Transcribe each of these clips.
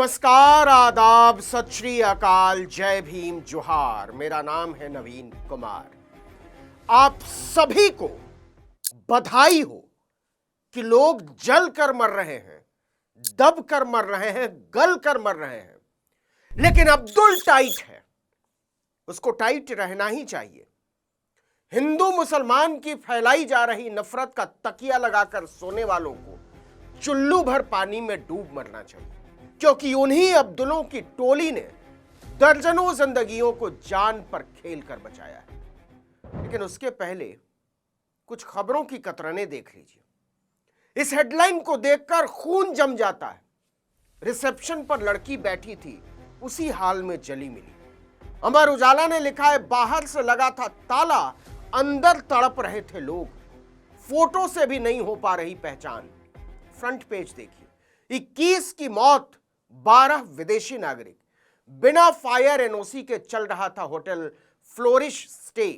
नमस्कार, आदाब, सत श्री अकाल, जय भीम, जोहार। मेरा नाम है नवीन कुमार। आप सभी को बधाई हो कि लोग जल कर मर रहे हैं, दब कर मर रहे हैं, गल कर मर रहे हैं, लेकिन अब्दुल टाइट है। उसको टाइट रहना ही चाहिए। हिंदू मुसलमान की फैलाई जा रही नफरत का तकिया लगाकर सोने वालों को चुल्लू भर पानी में डूब मरना चाहिए, क्योंकि उन्हीं अब्दुलों की टोली ने दर्जनों जिंदगियों को जान पर खेल कर बचाया है। लेकिन उसके पहले कुछ खबरों की कतरने देख लीजिए। इस हेडलाइन को देखकर खून जम जाता है। रिसेप्शन पर लड़की बैठी थी, उसी हाल में जली मिली। अमर उजाला ने लिखा है, बाहर से लगा था ताला, अंदर तड़प रहे थे लोग, फोटो से भी नहीं हो पा रही पहचान। फ्रंट पेज देखिए, 21 की मौत, 12 विदेशी नागरिक। बिना फायर एनओसी के चल रहा था होटल फ्लोरिश स्टे,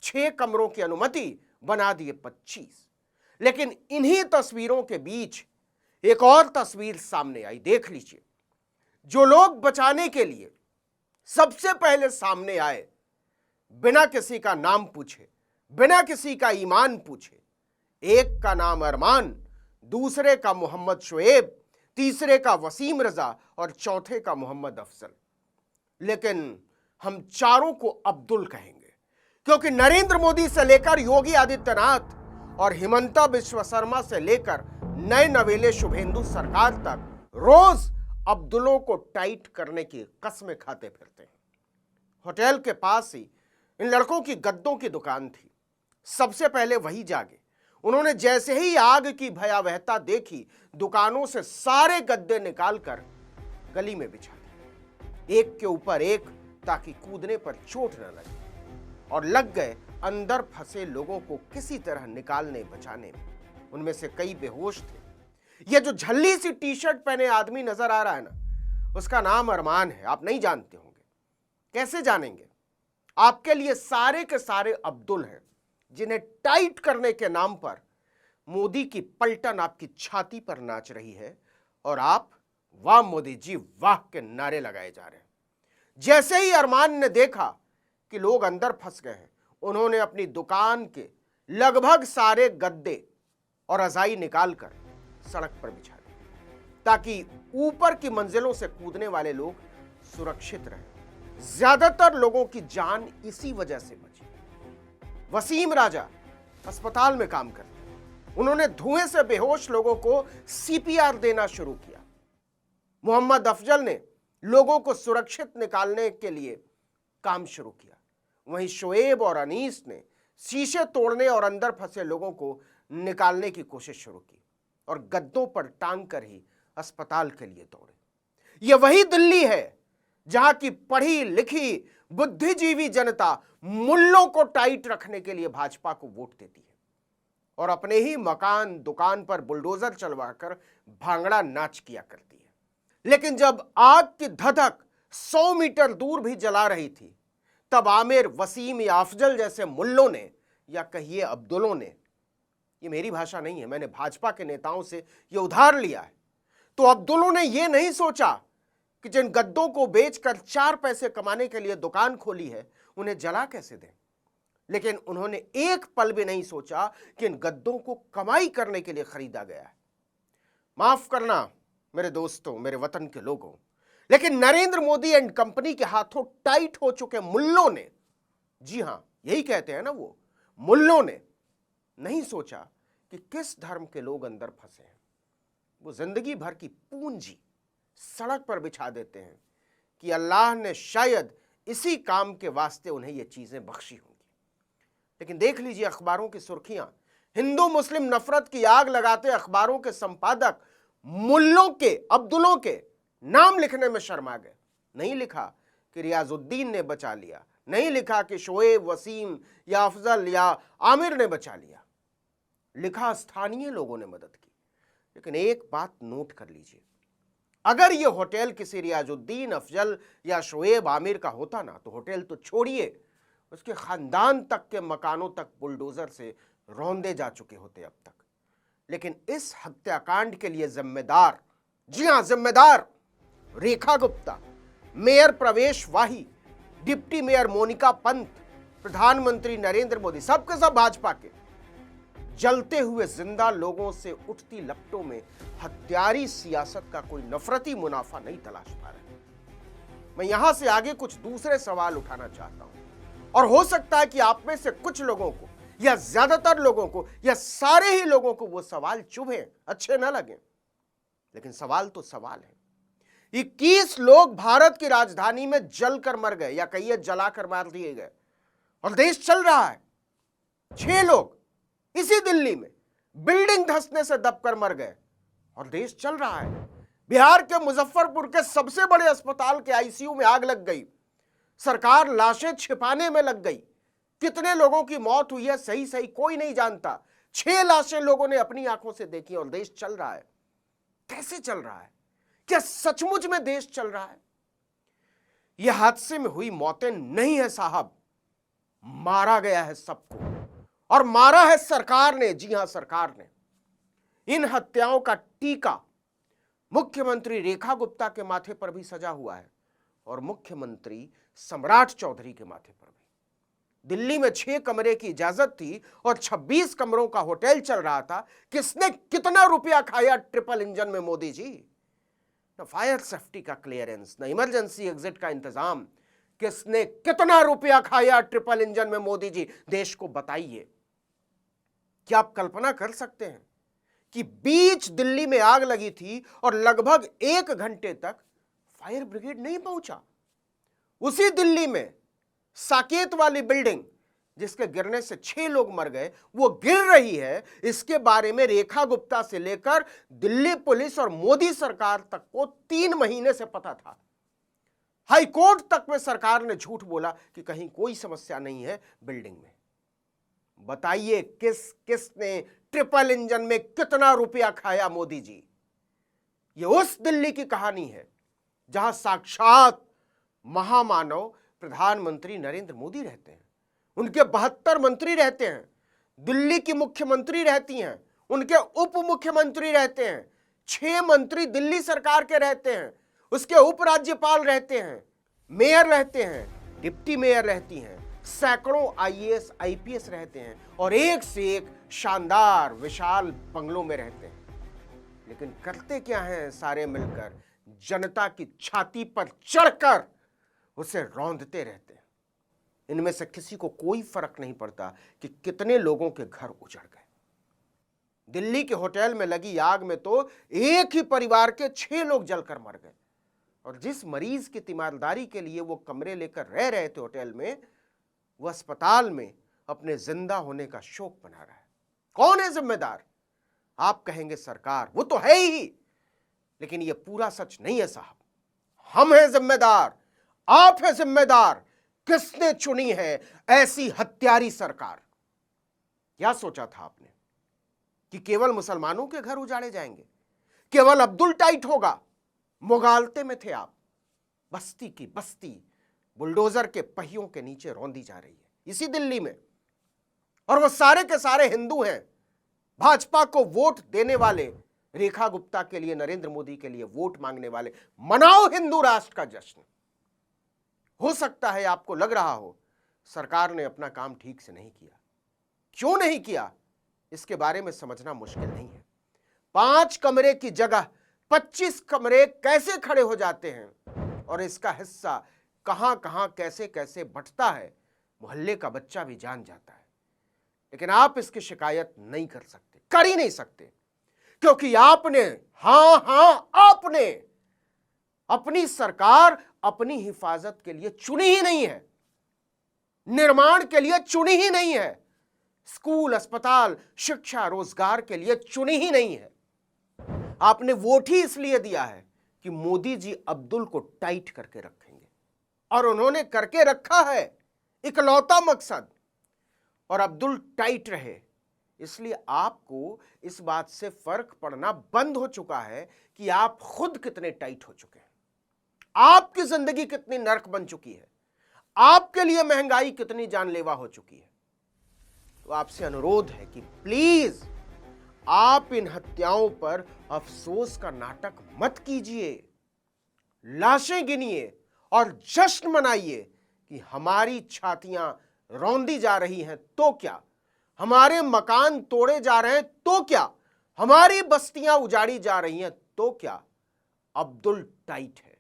6 कमरों की अनुमति, बना दिए 25। लेकिन इन्हीं तस्वीरों के बीच एक और तस्वीर सामने आई, देख लीजिए। जो लोग बचाने के लिए सबसे पहले सामने आए, बिना किसी का नाम पूछे, बिना किसी का ईमान पूछे, एक का नाम अरमान, दूसरे का मोहम्मद शुएब, तीसरे का वसीम रजा और चौथे का मोहम्मद अफजल। लेकिन हम चारों को अब्दुल कहेंगे, क्योंकि नरेंद्र मोदी से लेकर योगी आदित्यनाथ और हिमंता बिश्व शर्मा से लेकर नए नवेले शुभेंदु सरकार तक रोज अब्दुलों को टाइट करने की कस्में खाते फिरते हैं। होटल के पास ही इन लड़कों की गद्दों की दुकान थी। सबसे पहले वही जागे। उन्होंने जैसे ही आग की भयावहता देखी, दुकानों से सारे गद्दे निकालकर गली में बिछा दिए, एक के ऊपर एक, ताकि कूदने पर चोट न लगे, और लग गए अंदर फंसे लोगों को किसी तरह निकालने बचाने में। उनमें से कई बेहोश थे। यह जो झल्ली सी टी शर्ट पहने आदमी नजर आ रहा है ना, उसका नाम अरमान है। आप नहीं जानते होंगे। कैसे जानेंगे? आपके लिए सारे के सारे अब्दुल हैं, जिन्हें टाइट करने के नाम पर मोदी की पलटन आपकी छाती पर नाच रही है और आप वाह मोदी जी वाह के नारे लगाए जा रहे हैं। जैसे ही अरमान ने देखा कि लोग अंदर फंस गए हैं, उन्होंने अपनी दुकान के लगभग सारे गद्दे और रजाई निकालकर सड़क पर बिछा दी, ताकि ऊपर की मंजिलों से कूदने वाले लोग सुरक्षित रहें। ज्यादातर लोगों की जान इसी वजह से बची। वसीम राजा अस्पताल में काम करते हैं। उन्होंने धुएं से बेहोश लोगों को सीपीआर देना शुरू किया। मोहम्मद अफजल ने लोगों को सुरक्षित निकालने के लिए काम शुरू किया। वहीं शोएब और अनीस ने शीशे तोड़ने और अंदर फंसे लोगों को निकालने की कोशिश शुरू की और गद्दों पर टांग कर ही अस्पताल के लिए दौड़े। यह वही दिल्ली है जहां की पढ़ी लिखी बुद्धिजीवी जनता मुल्लों को टाइट रखने के लिए भाजपा को वोट देती है और अपने ही मकान दुकान पर बुलडोजर चलवाकर भांगड़ा नाच किया करती है। लेकिन जब आग की धधक 100 मीटर दूर भी जला रही थी, तब आमिर, वसीम या अफजल जैसे मुल्लों ने, या कहिए अब्दुलों ने, ये मेरी भाषा नहीं है, मैंने भाजपा के नेताओं से ये उधार लिया है, तो अब्दुलों ने ये नहीं सोचा कि जिन गद्दों को बेचकर 4 पैसे कमाने के लिए दुकान खोली है, उन्हें जला कैसे दें। लेकिन उन्होंने एक पल भी नहीं सोचा कि इन गद्दों को कमाई करने के लिए खरीदा गया है। माफ करना मेरे दोस्तों, मेरे वतन के लोगों, लेकिन नरेंद्र मोदी एंड कंपनी के हाथों टाइट हो चुके मुल्लों ने, जी हां यही कहते हैं ना वो, मुल्लों ने नहीं सोचा कि किस धर्म के लोग अंदर फंसे हैं। वो जिंदगी भर की पूंजी सड़क पर बिछा देते हैं कि अल्लाह ने शायद इसी काम के वास्ते उन्हें ये चीजें बख्शी होंगी। लेकिन देख लीजिए अखबारों की सुर्खियां, हिंदू मुस्लिम नफरत की आग लगाते अखबारों के संपादक मुल्लों के, अब्दुलों के नाम लिखने में शर्मा गए। नहीं लिखा कि रियाजुद्दीन ने बचा लिया, नहीं लिखा कि शोएब, वसीम या अफजल या आमिर ने बचा लिया, लिखा स्थानीय लोगों ने मदद की। लेकिन एक बात नोट कर लीजिए, अगर यह होटल किसी रियाजुद्दीन, अफजल या शोएब, आमिर का होता ना, तो होटल तो छोड़िए, उसके खानदान तक के मकानों तक बुलडोजर से रौंदे जा चुके होते अब तक। लेकिन इस हत्याकांड के लिए जिम्मेदार, जी हां जिम्मेदार, रेखा गुप्ता, मेयर प्रवेश वाही, डिप्टी मेयर मोनिका पंत, प्रधानमंत्री नरेंद्र मोदी, सबके सब भाजपा के जलते हुए जिंदा लोगों से उठती लपटों में हत्यारी सियासत का कोई नफरती मुनाफा नहीं तलाश पा रहे। मैं यहां से आगे कुछ दूसरे सवाल उठाना चाहता हूं और हो सकता है कि आप में से कुछ लोगों को या ज्यादातर लोगों को या सारे ही लोगों को वो सवाल चुभे, अच्छे ना लगे, लेकिन सवाल तो सवाल है। 21 लोग भारत की राजधानी में जलकर मर गए या कहिए जलाकर मार दिए गए और देश चल रहा है। 6 लोग इसी दिल्ली में बिल्डिंग धंसने से दबकर मर गए और देश चल रहा है। बिहार के मुजफ्फरपुर के सबसे बड़े अस्पताल के आईसीयू में आग लग गई, सरकार लाशें छिपाने में लग गई। कितने लोगों की मौत हुई है सही सही कोई नहीं जानता। 6 लाशें लोगों ने अपनी आंखों से देखी और देश चल रहा है। कैसे चल रहा है? क्या सचमुच में देश चल रहा है? यह हादसे में हुई मौतें नहीं है साहब, मारा गया है सबको और मारा है सरकार ने। जी हां, सरकार ने। इन हत्याओं का टीका मुख्यमंत्री रेखा गुप्ता के माथे पर भी सजा हुआ है और मुख्यमंत्री सम्राट चौधरी के माथे पर भी। दिल्ली में 6 कमरे की इजाजत थी और 26 कमरों का होटल चल रहा था। किसने कितना रुपया खाया ट्रिपल इंजन में मोदी जी? न फायर सेफ्टी का क्लियरेंस, न इमरजेंसी एग्जिट का इंतजाम। किसने कितना रुपया खाया ट्रिपल इंजन में मोदी जी? देश को बताइए। क्या आप कल्पना कर सकते हैं कि बीच दिल्ली में आग लगी थी और लगभग 1 घंटे तक फायर ब्रिगेड नहीं पहुंचा? उसी दिल्ली में साकेत वाली बिल्डिंग जिसके गिरने से 6 लोग मर गए, वो गिर रही है। इसके बारे में रेखा गुप्ता से लेकर दिल्ली पुलिस और मोदी सरकार तक को 3 महीने से पता था। हाई कोर्ट तक में सरकार ने झूठ बोला कि कहीं कोई समस्या नहीं है बिल्डिंग में। बताइए किसने ट्रिपल इंजन में कितना रुपया खाया मोदी जी? ये उस दिल्ली की कहानी है जहां साक्षात महामानव प्रधानमंत्री नरेंद्र मोदी रहते हैं। उनके 72 मंत्री रहते हैं, दिल्ली की मुख्यमंत्री रहती हैं, उनके उप मुख्यमंत्री रहते हैं, 6 मंत्री दिल्ली सरकार के रहते हैं, उसके उपराज्यपाल रहते हैं, मेयर रहते हैं, डिप्टी मेयर रहती हैं, सैकड़ों आईएएस आईपीएस रहते हैं और एक से एक शानदार विशाल बंगलों में रहते हैं। लेकिन करते क्या हैं सारे मिलकर? जनता की छाती पर चढ़कर उसे रौंदते रहते हैं। इनमें से किसी को कोई फर्क नहीं पड़ता कि कितने लोगों के घर उजड़ गए। दिल्ली के होटल में लगी आग में तो एक ही परिवार के 6 लोग जलकर मर गए और जिस मरीज की तीमारदारी के लिए वो कमरे लेकर रह रहे थे होटल में, वो अस्पताल में अपने जिंदा होने का शोक मना रहा है। कौन है जिम्मेदार? आप कहेंगे सरकार, वो तो है ही, लेकिन ये पूरा सच नहीं है साहब। हम हैं जिम्मेदार, आप हैं जिम्मेदार। किसने चुनी है ऐसी हत्यारी सरकार? क्या सोचा था आपने कि केवल मुसलमानों के घर उजाड़े जाएंगे, केवल अब्दुल टाइट होगा? मुगालते में थे आप। बस्ती की बस्ती बुलडोजर के पहियों के नीचे रौंदी जा रही है इसी दिल्ली में, और वो सारे के सारे हिंदू हैं। भाजपा को वोट देने वाले, रेखा गुप्ता के लिए, नरेंद्र मोदी के लिए वोट मांगने वाले। मनाओ हिंदू राष्ट्र का जश्न। हो सकता है आपको लग रहा हो सरकार ने अपना काम ठीक से नहीं किया। क्यों नहीं किया इसके बारे में समझना मुश्किल नहीं है। 5 कमरे की जगह 25 कमरे कैसे खड़े हो जाते हैं और इसका हिस्सा कहां कहां कैसे कैसे बंटता है, मोहल्ले का बच्चा भी जान जाता है। लेकिन आप इसकी शिकायत नहीं कर सकते, कर ही नहीं सकते, क्योंकि आपने, आपने अपनी सरकार अपनी हिफाजत के लिए चुनी ही नहीं है, निर्माण के लिए चुनी ही नहीं है, स्कूल, अस्पताल, शिक्षा, रोजगार के लिए चुनी ही नहीं है। आपने वोट ही इसलिए दिया है कि मोदी जी अब्दुल को टाइट करके रखेंगे, और उन्होंने करके रखा है, इकलौता मकसद। और अब्दुल टाइट रहे, इसलिए आपको इस बात से फर्क पड़ना बंद हो चुका है कि आप खुद कितने टाइट हो चुके हैं, आपकी जिंदगी कितनी नरक बन चुकी है, आपके लिए महंगाई कितनी जानलेवा हो चुकी है। तो आपसे अनुरोध है कि प्लीज आप इन हत्याओं पर अफसोस का नाटक मत कीजिए। लाशें गिनिए और जश्न मनाइए कि हमारी छातियां रौंदी जा रही हैं तो क्या, हमारे मकान तोड़े जा रहे हैं तो क्या, हमारी बस्तियां उजाड़ी जा रही हैं तो क्या। अब्दुल टाइट है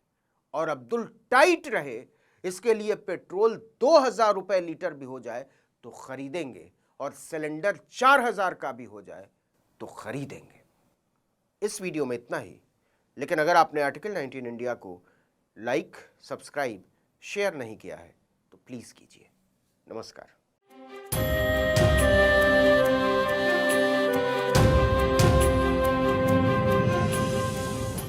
और अब्दुल टाइट रहे, इसके लिए पेट्रोल 2000 रुपए लीटर भी हो जाए तो खरीदेंगे, और सिलेंडर 4000 का भी हो जाए तो खरीदेंगे। इस वीडियो में इतना ही, लेकिन अगर आपने आर्टिकल 19 इंडिया को लाइक, सब्सक्राइब, शेयर नहीं किया है तो प्लीज़ कीजिए। नमस्कार।